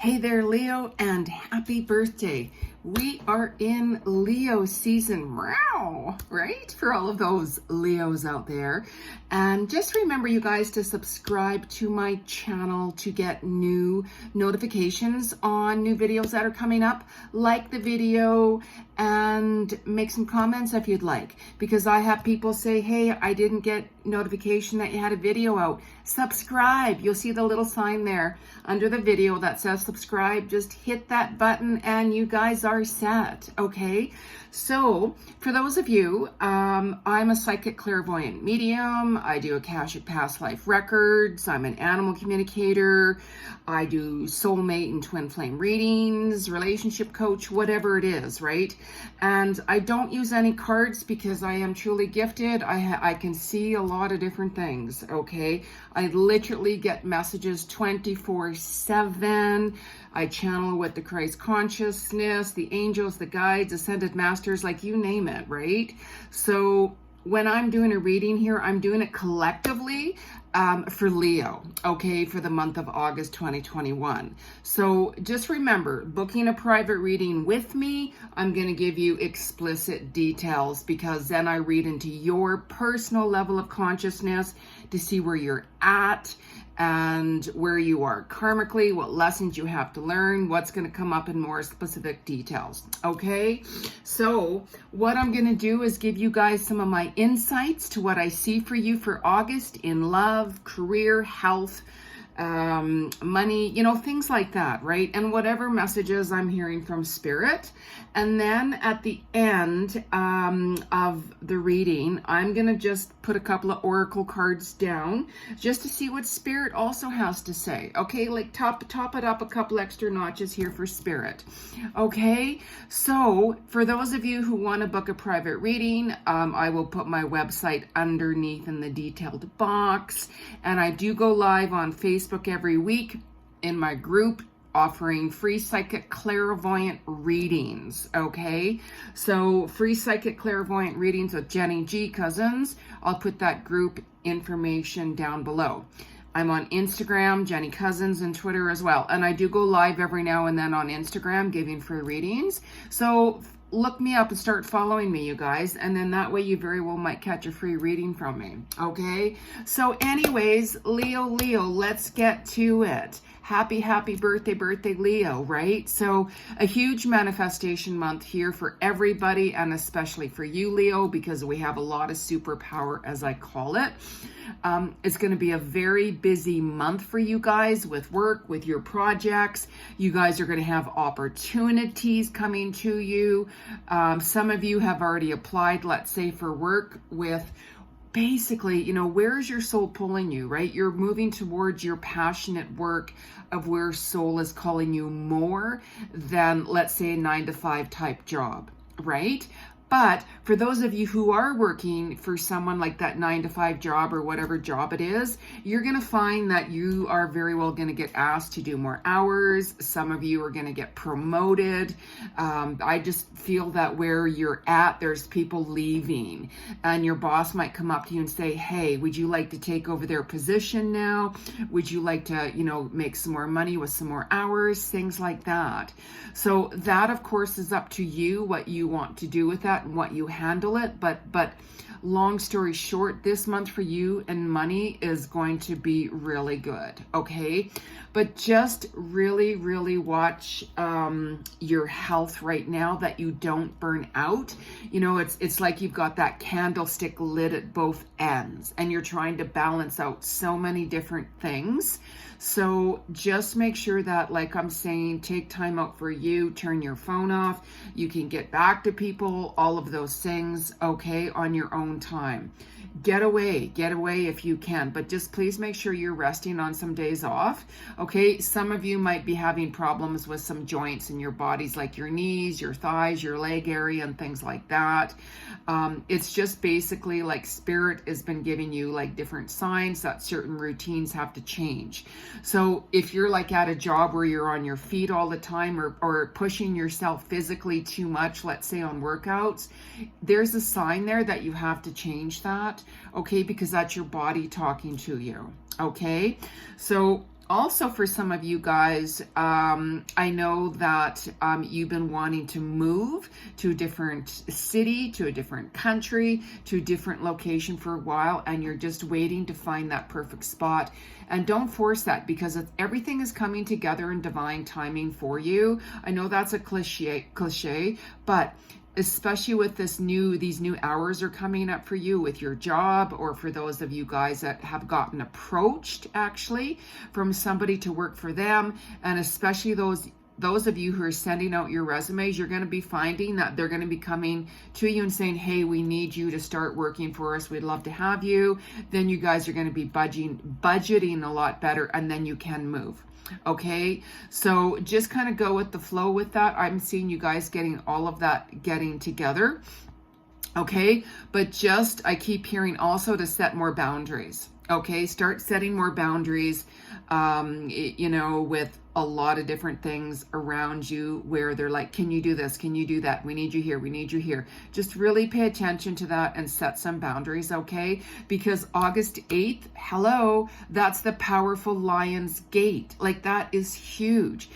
Hey there, Leo, and happy birthday. We are in Leo season, wow, right? For all of those Leos out there. And just remember, you guys, to subscribe to my channel to get new notifications on new videos that are coming up. Like the video and make some comments if you'd like, because I have people say, hey, I didn't get notification that you had a video out. Subscribe. You'll see the little sign there under the video that says subscribe. Just hit that button and you guys are set. Okay, so for those of you, I'm a psychic clairvoyant medium. I do Akashic past life records. I'm an animal communicator. I do soulmate and twin flame readings, relationship coach, whatever it is, right? And I don't use any cards because I am truly gifted. I can see a lot of different things, okay? I literally get messages 24/7. I channel with the Christ consciousness, the angels, the guides, ascended masters, like you name it, right? So when I'm doing a reading here, I'm doing it collectively for Leo, okay, for the month of August 2021. So just remember, booking a private reading with me, I'm going to give you explicit details, because then I read into your personal level of consciousness to see where you're at and where you are karmically, what lessons you have to learn, what's going to come up in more specific details. Okay, so what I'm going to do is give you guys some of my insights to what I see for you for August in love, career, health, money, you know, things like that, right? And whatever messages I'm hearing from spirit. And then at the end of the reading, I'm going to just put a couple of oracle cards down just to see what spirit also has to say. Okay, like top it up a couple extra notches here for spirit. Okay, so for those of you who want to book a private reading, I will put my website underneath in the detailed box. And I do go live on Facebook every week in my group, offering free psychic clairvoyant readings. Okay, so free psychic clairvoyant readings with Jeni G Cousins. I'll put that group information down below. I'm on Instagram, Jeni Cousins, and Twitter as well. And I do go live every now and then on Instagram giving free readings. So look me up and start following me, you guys. And then that way you very well might catch a free reading from me. Okay, so anyways, Leo, let's get to it. Happy birthday, Leo, right? So a huge manifestation month here for everybody, and especially for you, Leo, because we have a lot of superpower, as I call it. It's going to be a very busy month for you guys with work, with your projects. You guys are going to have opportunities coming to you. Some of you have already applied, let's say, for work with basically, you know, where's your soul pulling you, right? You're moving towards your passionate work of where soul is calling you more than, let's say, a 9-to-5 type job, right? But for those of you who are working for someone like that 9-to-5 job or whatever job it is, you're going to find that you are very well going to get asked to do more hours. Some of you are going to get promoted. I just feel that where you're at, there's people leaving, and your boss might come up to you and say, hey, would you like to take over their position now? Would you like to, you know, make some more money with some more hours, things like that. So that, of course, is up to you, what you want to do with that and what you handle it. But long story short, this month for you and money is going to be really good. Okay, but just really watch your health right now, that you don't burn out. You know, it's like you've got that candlestick lit at both ends and you're trying to balance out so many different things. So just make sure that, like I'm saying, take time out for you, turn your phone off. You can get back to people, all of those things, okay, on your own time. Get away if you can, but just please make sure you're resting on some days off. Okay, some of you might be having problems with some joints in your bodies, like your knees, your thighs, your leg area, and things like that. It's just basically like spirit has been giving you like different signs that certain routines have to change. So if you're like at a job where you're on your feet all the time, or pushing yourself physically too much, let's say on workouts, there's a sign there that you have to change that. Okay, because that's your body talking to you. Okay, so Also, for some of you guys, I know that you've been wanting to move to a different city, to a different country, to a different location for a while, and you're just waiting to find that perfect spot. And don't force that, because everything is coming together in divine timing for you. I know that's a cliche, but especially with these new hours are coming up for you with your job, or for those of you guys that have gotten approached actually from somebody to work for them, and especially those of you who are sending out your resumes, you're going to be finding that they're going to be coming to you and saying, hey, we need you to start working for us. We'd love to have you. Then you guys are going to be budgeting a lot better, and then you can move. Okay, so just kind of go with the flow with that. I'm seeing you guys getting all of that getting together. Okay, but I keep hearing also to set more boundaries. Okay, start setting more boundaries, with a lot of different things around you where they're like, can you do this? Can you do that? We need you here. We need you here. Just really pay attention to that and set some boundaries, okay? Because August 8th, hello, that's the powerful Lion's Gate. Like, that is huge,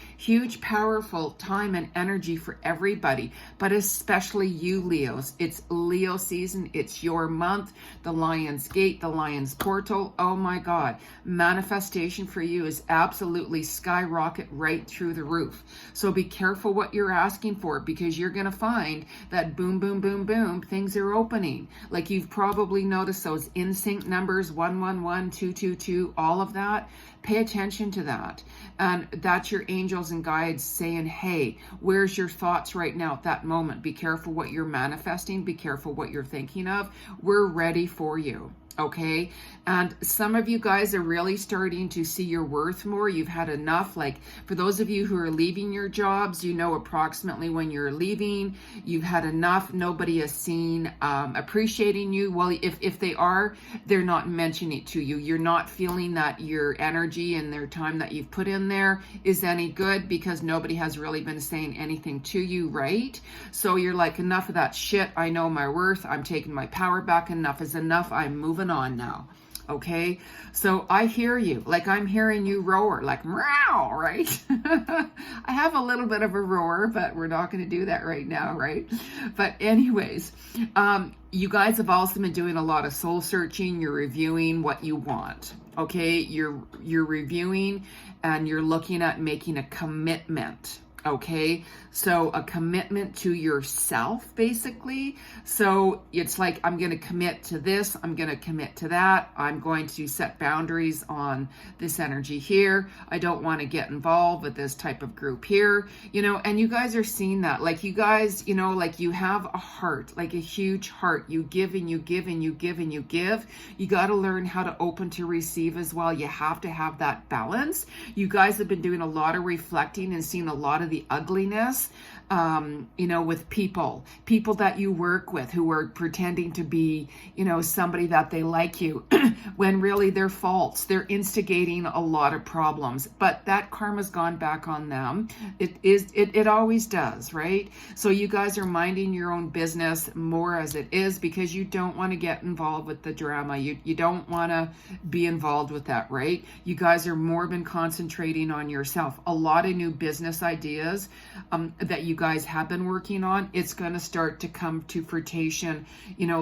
powerful time and energy for everybody, but especially you, Leos. It's Leo season. It's your month. The Lion's Gate, the Lion's Portal. Oh my God. Manifestation for you is absolutely skyrocket right through the roof. So be careful what you're asking for, because you're going to find that boom, boom, boom, boom, things are opening. Like, you've probably noticed those in sync numbers, 111, 222, all of that. Pay attention to that. And that's your angels and guides saying, hey, where's your thoughts right now at that moment? Be careful what you're manifesting. Be careful what you're thinking of. We're ready for you. Okay, and some of you guys are really starting to see your worth more. You've had enough. Like, for those of you who are leaving your jobs, you know approximately when you're leaving. You've had enough. Nobody has seen appreciating you. Well, if they are, they're not mentioning it to you. You're not feeling that your energy and their time that you've put in there is any good, because nobody has really been saying anything to you, right? So you're like, enough of that shit. I know my worth. I'm taking my power back. Enough is enough. I'm moving on now. Okay, so I hear you. Like, I'm hearing you roar, like meow, right? I have a little bit of a roar, but we're not going to do that right now, right? But anyways, you guys have also been doing a lot of soul searching. You're reviewing what you want. Okay, you're reviewing, and you're looking at making a commitment. Okay, so a commitment to yourself, basically. So it's like, I'm going to commit to this, I'm going to commit to that, I'm going to set boundaries on this energy here, I don't want to get involved with this type of group here, and you guys are seeing that. Like, you guys, like, you have a heart, like a huge heart. You give and you give and you give and you give. You got to learn how to open to receive as well. You have to have that balance. You guys have been doing a lot of reflecting and seeing a lot of the ugliness, with people that you work with who are pretending to be, somebody that they like you, when really they're false. They're instigating a lot of problems, but that karma's gone back on them. It always does, right? So you guys are minding your own business more as it is, because you don't want to get involved with the drama. You don't want to be involved with that, right? You guys are more been concentrating on yourself. A lot of new business ideas that you guys have been working on, it's going to start to come to fruition.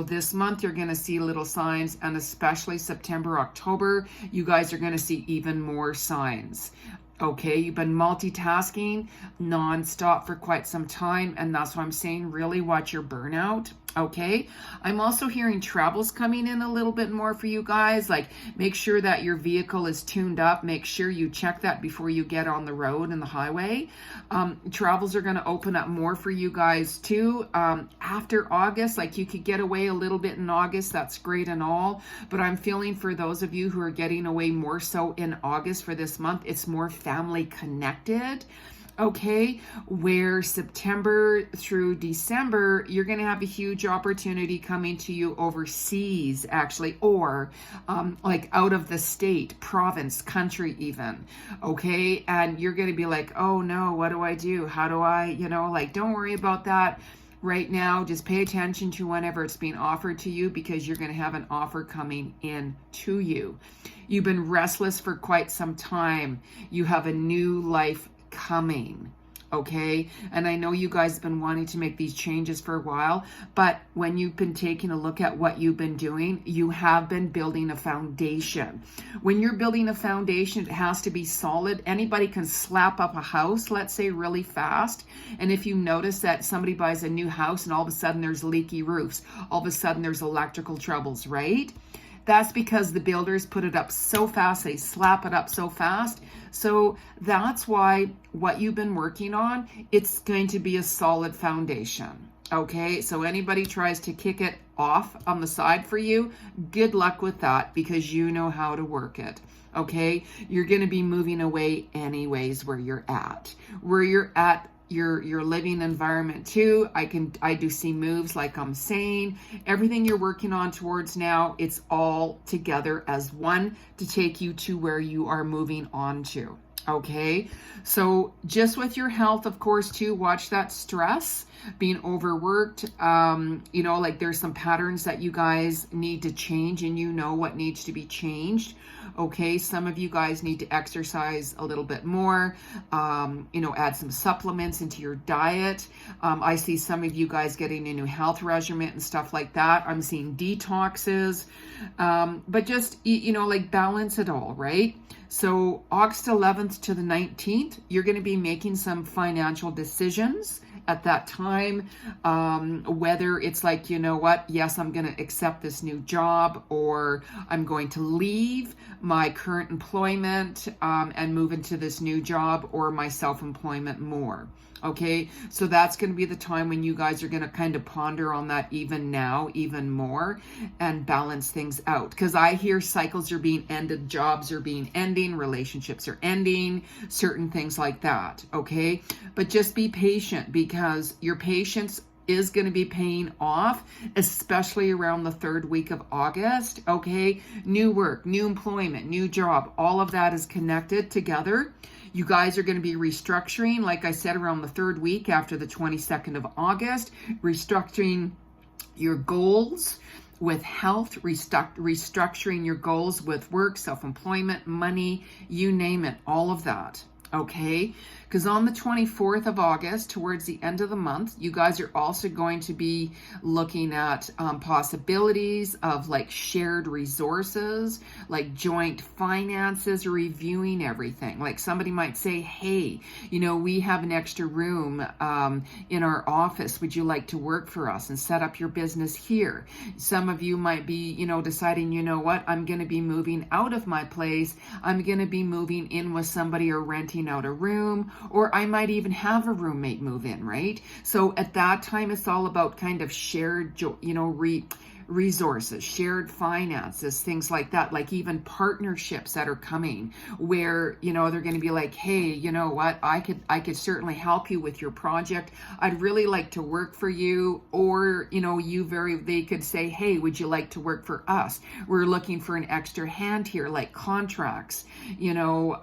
This month you're going to see little signs, and especially September, October, you guys are going to see even more signs. Okay, you've been multitasking nonstop for quite some time, and that's why I'm saying really watch your burnout. Okay, I'm also hearing travels coming in a little bit more for you guys. Like, make sure that your vehicle is tuned up. Make sure you check that before you get on the road and the highway. Travels are going to open up more for you guys too. After August, like, you could get away a little bit in August. That's great and all, but I'm feeling for those of you who are getting away more so in August for this month, it's more family connected. Okay, where September through December, you're going to have a huge opportunity coming to you overseas, actually, or like out of the state, province, country even. Okay, and you're going to be like, oh no, what do I do? How do I, like, don't worry about that. right now, just pay attention to whenever it's being offered to you, because you're going to have an offer coming in to you. You've been restless for quite some time. You have a new life coming. Okay, and I know you guys have been wanting to make these changes for a while, but when you've been taking a look at what you've been doing, you have been building a foundation. When you're building a foundation, it has to be solid. Anybody can slap up a house, let's say, really fast, and if you notice that somebody buys a new house and all of a sudden there's leaky roofs, all of a sudden there's electrical troubles, right? That's because the builders put it up so fast, they slap it up so fast. So that's why what you've been working on, it's going to be a solid foundation. Okay, so anybody tries to kick it off on the side for you, good luck with that, because you know how to work it. Okay, you're going to be moving away anyways where you're at. Where you're at, your living environment too. I do see moves, like I'm saying. Everything you're working on towards now, it's all together as one to take you to where you are moving on to. Okay, so just with your health, of course, too, watch that stress, being overworked. You know, like there's some patterns that you guys need to change, and you know what needs to be changed. Okay, some of you guys need to exercise a little bit more, you know, add some supplements into your diet. I see some of you guys getting a new health regimen and stuff like that. I'm seeing detoxes, but just, you know, like balance it all, right? So August 11th to the 19th, you're going to be making some financial decisions at that time, whether it's like, you know what, yes, I'm going to accept this new job, or I'm going to leave my current employment and move into this new job, or my self-employment more. Okay, so that's going to be the time when you guys are going to kind of ponder on that even now, even more, and balance things out. Because I hear cycles are being ended, jobs are being ending, relationships are ending, certain things like that. Okay, but just be patient, because your patience is going to be paying off, especially around the 3rd week of August. Okay, new work, new employment, new job, all of that is connected together. You guys are going to be restructuring, like I said, around the 3rd week after the 22nd of August, restructuring your goals with health, restructuring your goals with work, self-employment, money, you name it, all of that. Okay, because on the 24th of August, towards the end of the month, you guys are also going to be looking at possibilities of like shared resources, like joint finances, reviewing everything. Like somebody might say, hey, you know, we have an extra room in our office. Would you like to work for us and set up your business here? Some of you might be, you know, deciding, you know what, I'm going to be moving out of my place. I'm going to be moving in with somebody, or renting out a room, or I might even have a roommate move in, right? So at that time, it's all about kind of shared, you know, resources, shared finances, things like that, like even partnerships that are coming where, you know, they're going to be like, hey, you know what, I could certainly help you with your project. I'd really like to work for you. Or, you know, they could say, hey, would you like to work for us? We're looking for an extra hand here, like contracts, you know,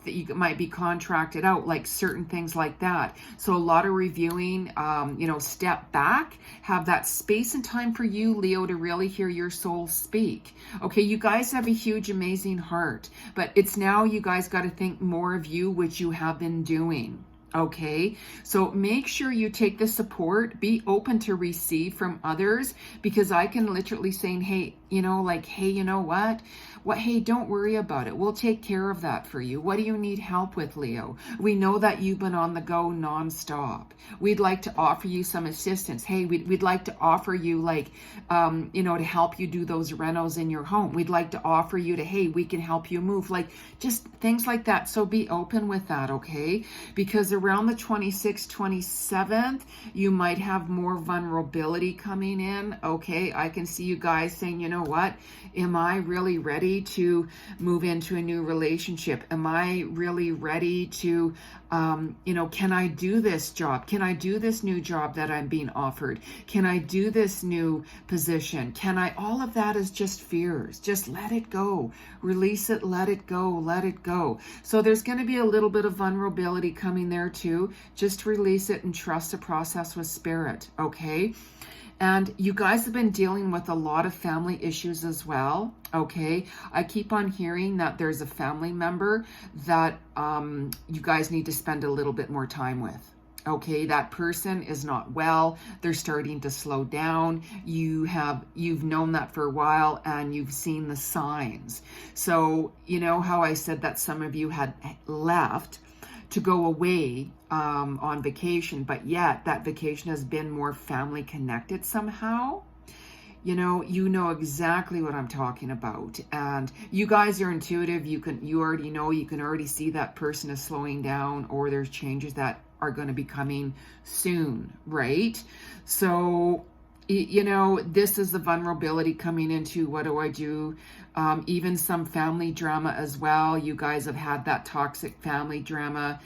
that you might be contracted out, like certain things like that. So a lot of reviewing, you know, step back, have that space and time for you, Leo, to really hear your soul speak. Okay, you guys have a huge, amazing heart, but it's now you guys got to think more of you, which you have been doing. Okay, so make sure you take the support, be open to receive from others, because I can literally saying, hey, you know, like, hey, you know what, hey, don't worry about it. We'll take care of that for you. What do you need help with, Leo? We know that you've been on the go nonstop. We'd like to offer you some assistance. Hey, we'd like to offer you, like, you know, to help you do those renos in your home. We'd like to offer you to, hey, we can help you move, like just things like that. So be open with that, okay? Because around the 26th, 27th, you might have more vulnerability coming in, okay? I can see you guys saying, you know what, am I really ready ready to move into a new relationship? Am I really ready to, can I do this job? Can I do this new job that I'm being offered? Can I do this new position? All of that is just fears. Just let it go. Release it, let it go, let it go. So there's going to be a little bit of vulnerability coming there too. Just release it and trust the process with spirit, okay? And you guys have been dealing with a lot of family issues as well, okay? I keep on hearing that there's a family member that you guys need to spend a little bit more time with. Okay, that person is not well. They're starting to slow down. You've known that for a while and you've seen the signs. So, you know how I said that some of you had left to go away on vacation, but yet that vacation has been more family connected somehow. You know exactly what I'm talking about. And you guys are intuitive. You already know, you can already see that person is slowing down, or there's changes that are going to be coming soon, right? So, this is the vulnerability coming into what do I do? Even some family drama as well. You guys have had that toxic family drama,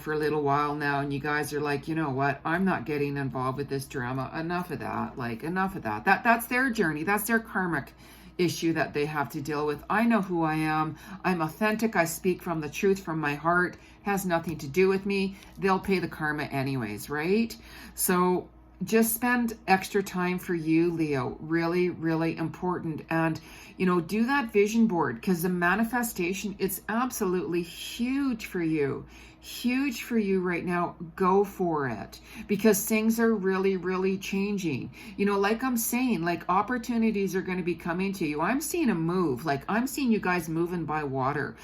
for a little while now, and you guys are like, you know what? I'm not getting involved with this drama. Enough of that. Enough of that. That's their journey. That's their karmic issue that they have to deal with. I know who I am. I'm authentic. I speak from the truth, from my heart. Has nothing to do with me. They'll pay the karma anyways, right? So just spend extra time for you, Leo. Really, really important. And, do that vision board, because the manifestation, it's absolutely huge for you. Huge for you right now. Go for it, because things are really, really changing. Like I'm saying, opportunities are going to be coming to you. I'm seeing a move. I'm seeing you guys moving by water,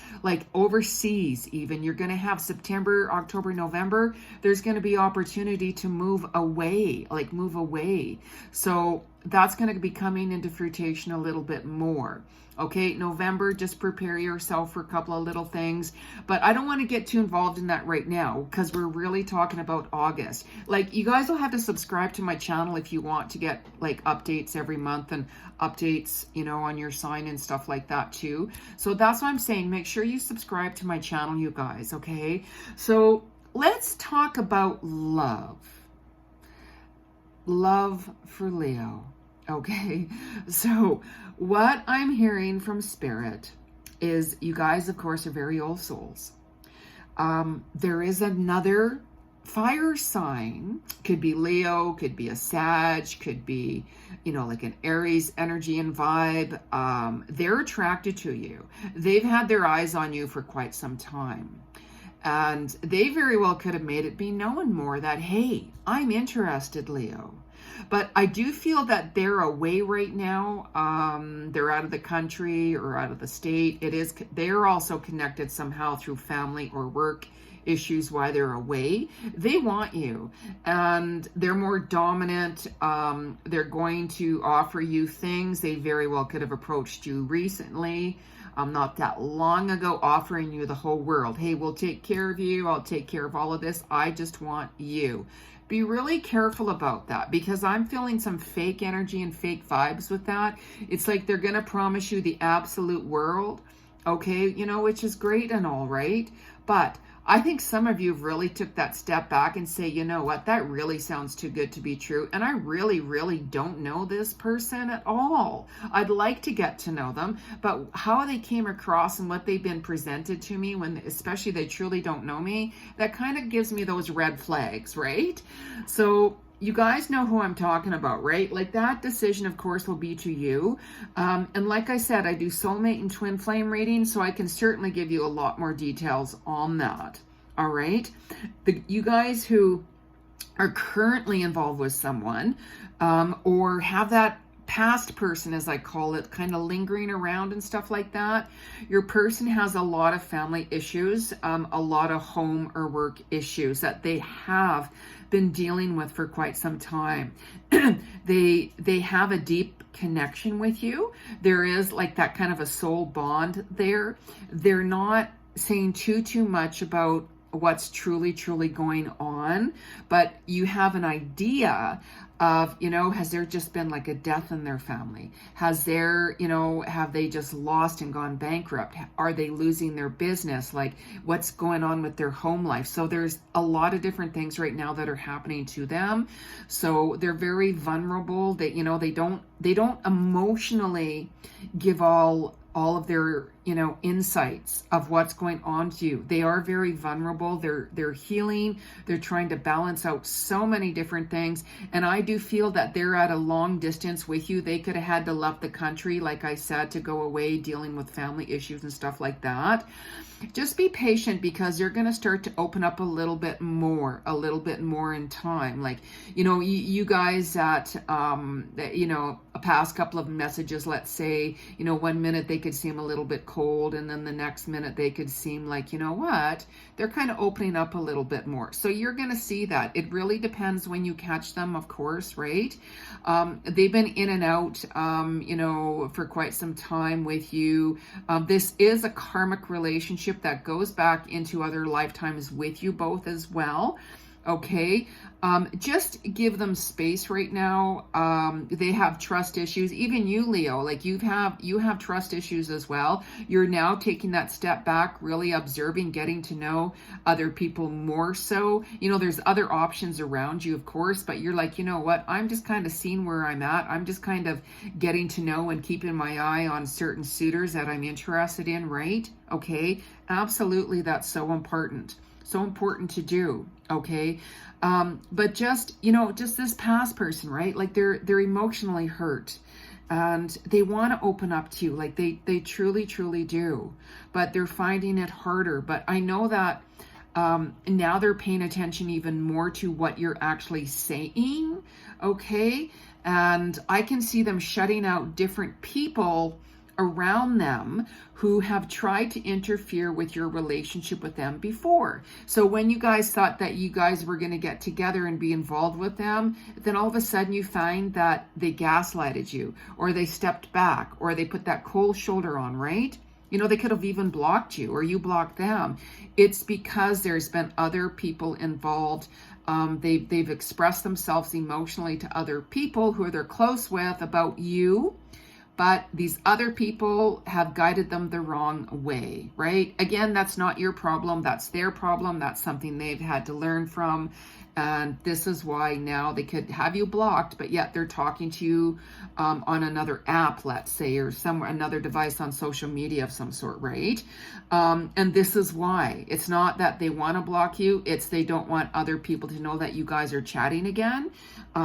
overseas even. You're going to have September, October, November. There's going to be opportunity to move away, move away. So that's going to be coming into fruition a little bit more. Okay, November, just prepare yourself for a couple of little things. But I don't want to get too involved in that right now, because we're really talking about August. You guys will have to subscribe to my channel if you want to get updates every month, and updates, on your sign and stuff like that too. So that's what I'm saying. Make sure you subscribe to my channel, you guys, okay? So let's talk about love. Love for Leo. Okay, so what I'm hearing from Spirit is you guys, of course, are very old souls. There is another fire sign, could be Leo, could be a Sag, could be, an Aries energy and vibe. They're attracted to you. They've had their eyes on you for quite some time. And they very well could have made it be known more that, hey, I'm interested, Leo. But I do feel that they're away right now. They're out of the country or out of the state. They're also connected somehow through family or work issues why they're away. They want you, and they're more dominant. They're going to offer you things. They very well could have approached you recently, not that long ago, offering you the whole world. Hey, we'll take care of you. I'll take care of all of this. I just want you. Be really careful about that, because I'm feeling some fake energy and fake vibes with that. It's like they're going to promise you the absolute world, okay, which is great and all, right? But I think some of you really took that step back and say, you know what, that really sounds too good to be true. And I really, really don't know this person at all. I'd like to get to know them, but how they came across and what they've been presented to me, when especially they truly don't know me, that kind of gives me those red flags, right? So you guys know who I'm talking about, right? That decision, of course, will be to you. And like I said, I do soulmate and twin flame readings, so I can certainly give you a lot more details on that. All right? You guys who are currently involved with someone, or have that past person, as I call it, kind of lingering around and stuff like that, your person has a lot of family issues, a lot of home or work issues that they have been dealing with for quite some time. They have a deep connection with you. There is that kind of a soul bond there. They're not saying too much about what's truly going on, but you have an idea of, has there just been like a death in their family? Has there, have they just lost and gone bankrupt? Are they losing their business? Like, what's going on with their home life? So there's a lot of different things right now that are happening to them. So they're very vulnerable. That, they don't emotionally give all of their, insights of what's going on to you. They are very vulnerable. They're healing. They're trying to balance out so many different things. And I do feel that they're at a long distance with you. They could have had to left the country, like I said, to go away dealing with family issues and stuff like that. Just be patient, because they're going to start to open up a little bit more in time. Like, you guys at, a past couple of messages, let's say, 1 minute they could seem a little bit cold, and then the next minute they could seem like, they're kind of opening up a little bit more. So you're going to see that. It really depends when you catch them, of course, right? They've been in and out, for quite some time with you. This is a karmic relationship that goes back into other lifetimes with you both as well. Okay, just give them space right now. They have trust issues. Even you, Leo, like you have trust issues as well. You're now taking that step back, really observing, getting to know other people more so. There's other options around you, of course, but you're like, what? I'm just kind of seeing where I'm at. I'm just kind of getting to know and keeping my eye on certain suitors that I'm interested in, right? Okay, absolutely. That's so important. So important to do. Okay. But just this past person, right? Like they're emotionally hurt and they want to open up to you. Like they truly, truly do, but they're finding it harder. But I know that, now they're paying attention even more to what you're actually saying. Okay. And I can see them shutting out different people around them who have tried to interfere with your relationship with them before. So when you guys thought that you guys were going to get together and be involved with them, then all of a sudden you find that they gaslighted you, or they stepped back, or they put that cold shoulder on, right? They could have even blocked you, or you blocked them. It's because there's been other people involved. They've expressed themselves emotionally to other people who they're close with about you, but these other people have guided them the wrong way, right? Again, that's not your problem. That's their problem. That's something they've had to learn from. And this is why now they could have you blocked, but yet they're talking to you on another app, let's say, or somewhere, another device on social media of some sort, right? And this is why. It's not that they want to block you. It's they don't want other people to know that you guys are chatting again,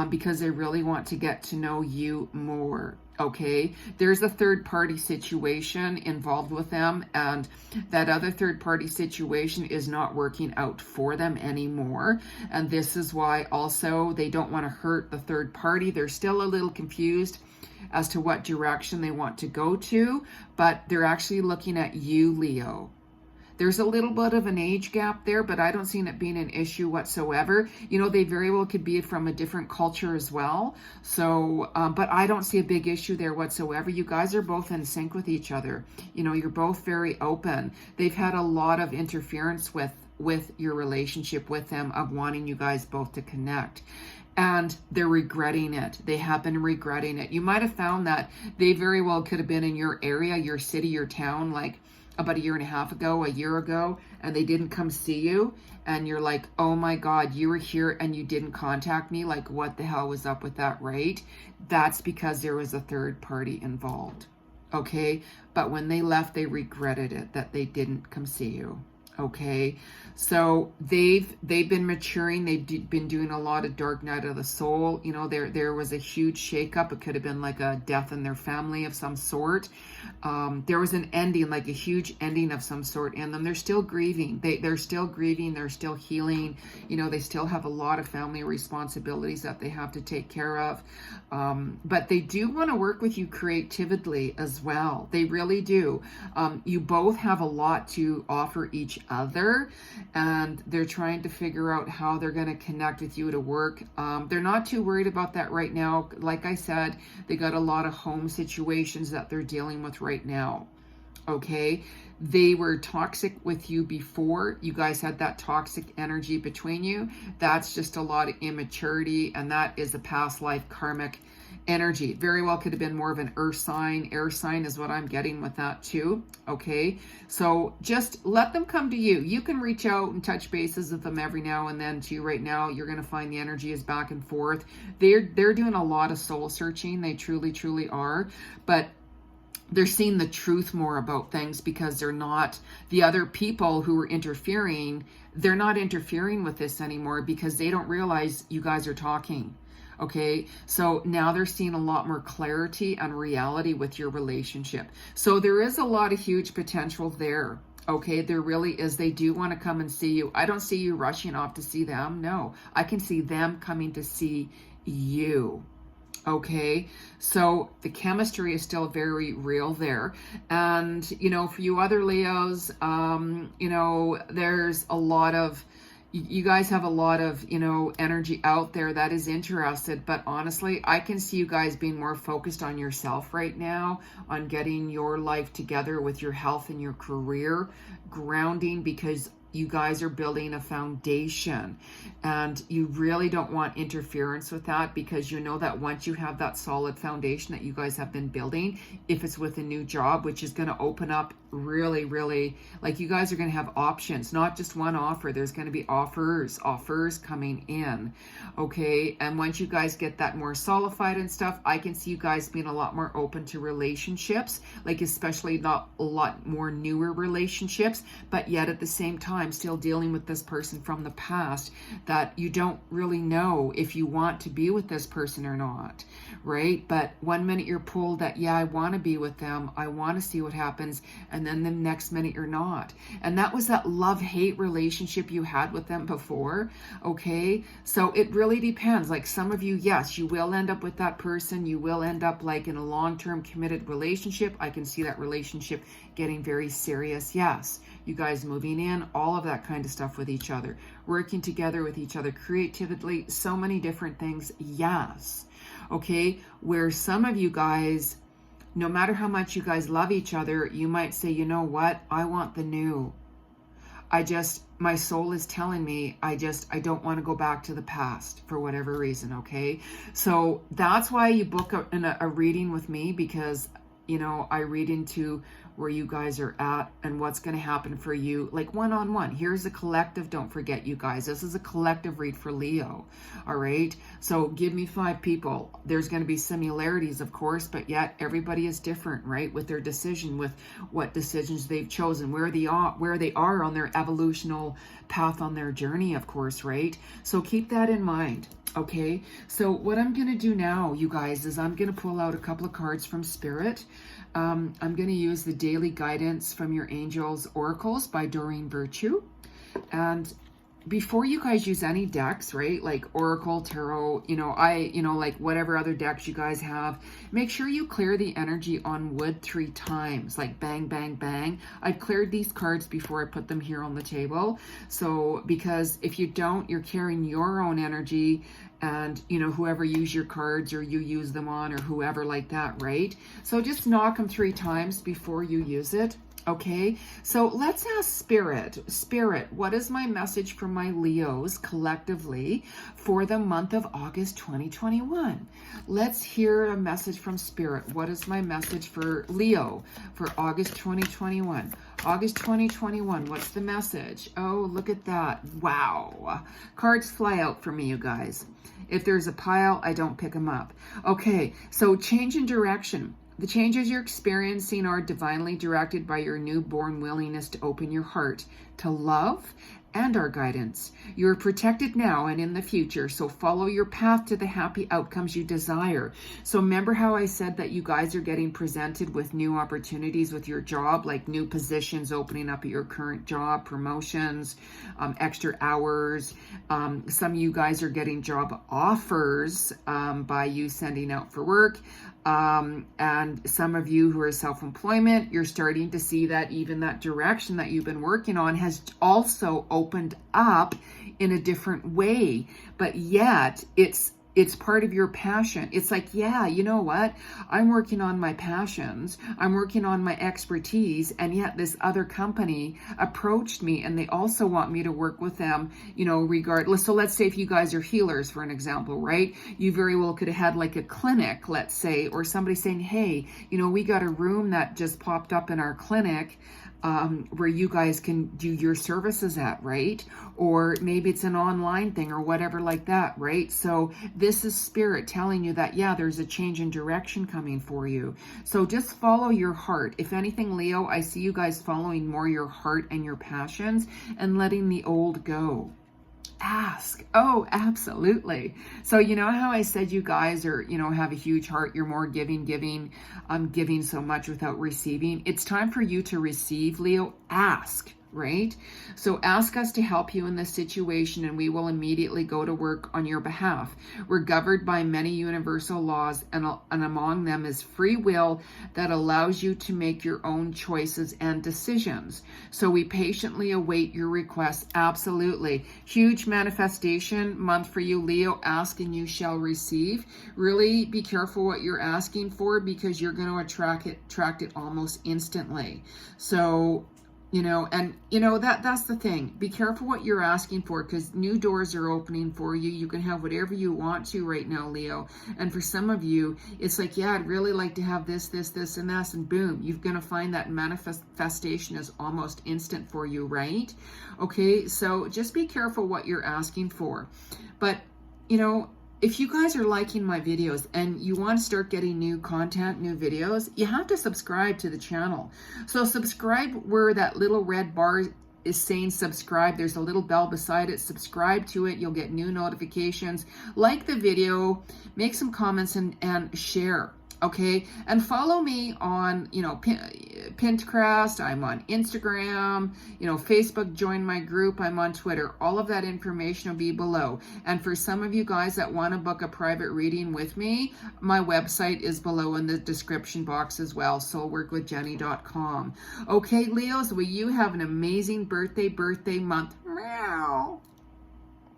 because they really want to get to know you more. Okay, there's a third party situation involved with them, and that other third party situation is not working out for them anymore. And this is why also they don't want to hurt the third party. They're still a little confused as to what direction they want to go to, but they're actually looking at you, Leo. There's a little bit of an age gap there, but I don't see it being an issue whatsoever. They very well could be from a different culture as well. So, but I don't see a big issue there whatsoever. You guys are both in sync with each other. You're both very open. They've had a lot of interference with your relationship with them, of wanting you guys both to connect. And they're regretting it. They have been regretting it. You might have found that they very well could have been in your area, your city, your town, like about a year and a half ago, a year ago, and they didn't come see you. And you're like, oh my God, you were here and you didn't contact me. Like, what the hell was up with that, right? That's because there was a third party involved. Okay. But when they left, they regretted it, that they didn't come see you. Okay, so they've been maturing. They've been doing a lot of dark night of the soul. There was a huge shakeup. It could have been like a death in their family of some sort. There was an ending, like a huge ending of some sort in them. They're still grieving. They're still grieving. They're still healing. They still have a lot of family responsibilities that they have to take care of. But they do want to work with you creatively as well. They really do. You both have a lot to offer each other, and they're trying to figure out how they're going to connect with you to work. They're not too worried about that right now. Like I said, they got a lot of home situations that they're dealing with right now. Okay, they were toxic with you before. You guys had that toxic energy between you. That's just a lot of immaturity, and that is a past life karmic energy. Very well could have been more of an earth sign, air sign is what I'm getting with that too. Okay, so just let them come to you. You can reach out and touch bases with them every now and then too. Right now you're going to find the energy is back and forth. They're doing a lot of soul searching. They truly are, but they're seeing the truth more about things, because they're not, the other people who are interfering, they're not interfering with this anymore because they don't realize you guys are talking. Okay, so now they're seeing a lot more clarity and reality with your relationship. So there is a lot of huge potential there. Okay, there really is. They do want to come and see you. I don't see you rushing off to see them. No, I can see them coming to see you. Okay, so the chemistry is still very real there. And, you know, for you other Leos, you know, there's a lot of, you guys have a lot of, you know, energy out there that is interested. But honestly, I can see you guys being more focused on yourself right now, on getting your life together with your health and your career, grounding, because you guys are building a foundation, and you really don't want interference with that, because you know that once you have that solid foundation that you guys have been building, if it's with a new job, which is going to open up really, like, you guys are going to have options, not just one offer. There's going to be offers coming in. Okay, and once you guys get that more solidified and stuff, I can see you guys being a lot more open to relationships, like especially not a lot more newer relationships, but yet at the same time still dealing with this person from the past that you don't really know if you want to be with this person or not, right? But one minute you're pulled that, yeah, I want to be with them, I want to see what happens, and then the next minute you're not. And that was that love-hate relationship you had with them before. Okay, so it really depends. Like, some of you, yes, you will end up with that person, you will end up like in a long-term committed relationship. I can see that relationship getting very serious. Yes, you guys moving in, all of that kind of stuff with each other, working together with each other creatively, so many different things. Yes. Okay, where some of you guys, no matter how much you guys love each other, you might say, you know what, I want the new. My soul is telling me, I don't want to go back to the past for whatever reason. Okay, so that's why you book a reading with me, because, you know, I read into where you guys are at and what's going to happen for you, like one-on-one. Here's a collective. Don't forget, you guys, this is a collective read for Leo. All right, so give me 5 people. There's going to be similarities, of course, but yet everybody is different, right, with their decision, with what decisions they've chosen, where they are on their evolutional path, on their journey, of course, right? So keep that in mind. Okay, so what I'm going to do now, you guys, is I'm going to pull out a couple of cards from Spirit. I'm going to use the Daily Guidance from Your Angels Oracles by Doreen Virtue. And before you guys use any decks, right, like Oracle, Tarot, like whatever other decks you guys have, make sure you clear the energy on wood 3 times, like bang, bang, bang. I've cleared these cards before I put them here on the table. So, because if you don't, you're carrying your own energy, and, you know, whoever use your cards or you use them on, or whoever like that, right? So just knock them 3 times before you use it. Okay, so let's ask Spirit, what is my message for my Leos collectively for the month of August 2021? Let's hear a message from Spirit. What is my message for Leo for August 2021? August 2021, what's the message? Oh, look at that. Wow. Cards fly out for me, you guys. If there's a pile, I don't pick them up. Okay, so change in direction. The changes you're experiencing are divinely directed by your newborn willingness to open your heart to love and our guidance. You are protected now and in the future, so follow your path to the happy outcomes you desire. So remember how I said that you guys are getting presented with new opportunities with your job, like new positions opening up at your current job, promotions, extra hours. Some of you guys are getting job offers by you sending out for work. And some of you who are self-employment, you're starting to see that even that direction that you've been working on has also opened up in a different way, but yet it's It's part of your passion. It's like, yeah, you know what? I'm working on my passions. I'm working on my expertise. And yet this other company approached me and they also want me to work with them, you know, regardless. So let's say if you guys are healers, for an example, right? You very well could have had like a clinic, let's say, or somebody saying, hey, you know, we got a room that just popped up in our clinic where you guys can do your services at, right? Or maybe it's an online thing or whatever like that, right? So this is spirit telling you that, yeah, there's a change in direction coming for you. So just follow your heart. If anything, Leo, I see you guys following more your heart and your passions and letting the old go. Ask. Oh, absolutely. So you know how I said you guys are, you know, have a huge heart, you're more giving, giving so much without receiving. It's time for you to receive, Leo. Ask. Right? So ask us to help you in this situation and we will immediately go to work on your behalf. We're governed by many universal laws and among them is free will that allows you to make your own choices and decisions. So we patiently await your requests. Absolutely. Huge manifestation month for you, Leo. Ask and you shall receive. Really be careful what you're asking for because you're going to attract it almost instantly. So you know, and you know, that's the thing. Be careful what you're asking for because new doors are opening for you. You can have whatever you want to right now, Leo. And for some of you, it's like, yeah, I'd really like to have this, and that, and boom, you're going to find that manifestation is almost instant for you, right? Okay, so just be careful what you're asking for. But, you know, if you guys are liking my videos and you want to start getting new content, new videos, you have to subscribe to the channel. So subscribe where that little red bar is saying subscribe. There's a little bell beside it. Subscribe to it. You'll get new notifications. Like the video, make some comments and share. Okay, and follow me on, you know, Pinterest, I'm on Instagram, you know, Facebook, join my group, I'm on Twitter. All of that information will be below. And for some of you guys that want to book a private reading with me, my website is below in the description box as well, soulworkwithjeni.com. Okay, Leos, well, you have an amazing birthday month. Meow.